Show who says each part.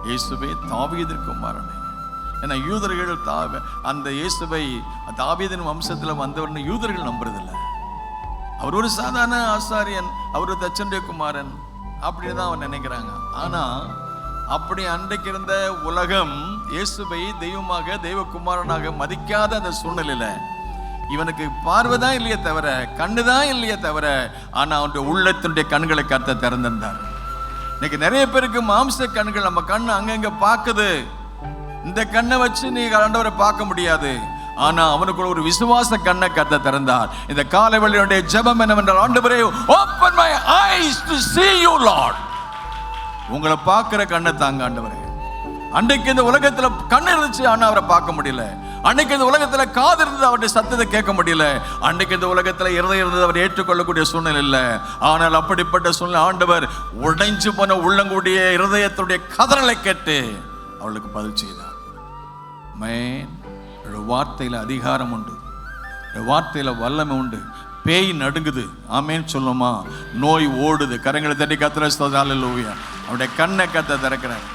Speaker 1: இயேசுவே தாவீதின் குமாரனே. ஏன்னா யூதர்கள் அந்த இயேசுவை தாவீதின் வம்சத்தில் வந்தவர்னு யூதர்கள் நம்புறதில்லை. அவர் ஒரு சாதாரண ஆசாரியன், அவர் ஒரு தச்சனுடைய குமாரன் அப்படின்னு தான் அவர் நினைக்கிறாங்க. ஆனா அப்படி அன்றைக்கு இருந்த உலகம் இயேசுவை தெய்வமாக தெய்வகுமாரனாக மதிக்காத அந்த சூழ்நிலையில இவனுக்கு பார்வைதான் இல்லையே தவிர, கண்ணுதான் இல்லையே தவிர, ஆனா அவனுடைய உள்ளத்தினுடைய கண்களை கர்த்தர் திறந்திருந்தார். இன்னைக்கு நிறைய பேருக்கு மாம்ச கண்கள், நம்ம கண்ணு அங்கங்க பார்க்குது. இந்த கண்ணை வச்சு நீ ஆண்டவரை பார்க்க முடியாது. ஆனா அவனுக்குள்ள ஒரு விசுவாச கண்ணை கர்த்தர் திறந்தார். இந்த காலை வேளையினுடைய ஜெபம் என்னவென்றால், ஆண்டவரே open my eyes to see you Lord. உங்களை பார்க்கிற கண்ணை தாங்க ஆண்டவரே. அன்றைக்கு இந்த உலகத்துல கண்ணு இருந்துச்சு, ஆனா அவரை பார்க்க முடியல. அன்னைக்கு இந்த உலகத்துல காது இருந்தது, அவருடைய சத்தத்தை கேட்க முடியல. அன்னைக்கு இந்த உலகத்துல இருதயம் இருந்தது, அவர் ஏற்றுக்கொள்ளக்கூடிய சூழ்நிலை இல்லை. ஆனால் அப்படிப்பட்ட சூழ்நிலை ஆண்டவர் உடைஞ்சு போன உள்ளங்களுடைய இருதயத்துடைய கதறலை கேட்டு அவளுக்கு பதில் செய்தார். வார்த்தையில அதிகாரம் உண்டு, வார்த்தையில வல்லமை உண்டு. பேய் நடுங்குது, ஆமேன்னு சொல்லுமா. நோய் ஓடுது. கரங்களை தட்டி கர்த்தரை ஸ்தோத்திரம். ஹல்லேலூயா. அவருடைய கண்ணை கர்த்தர் திறக்கிறார்.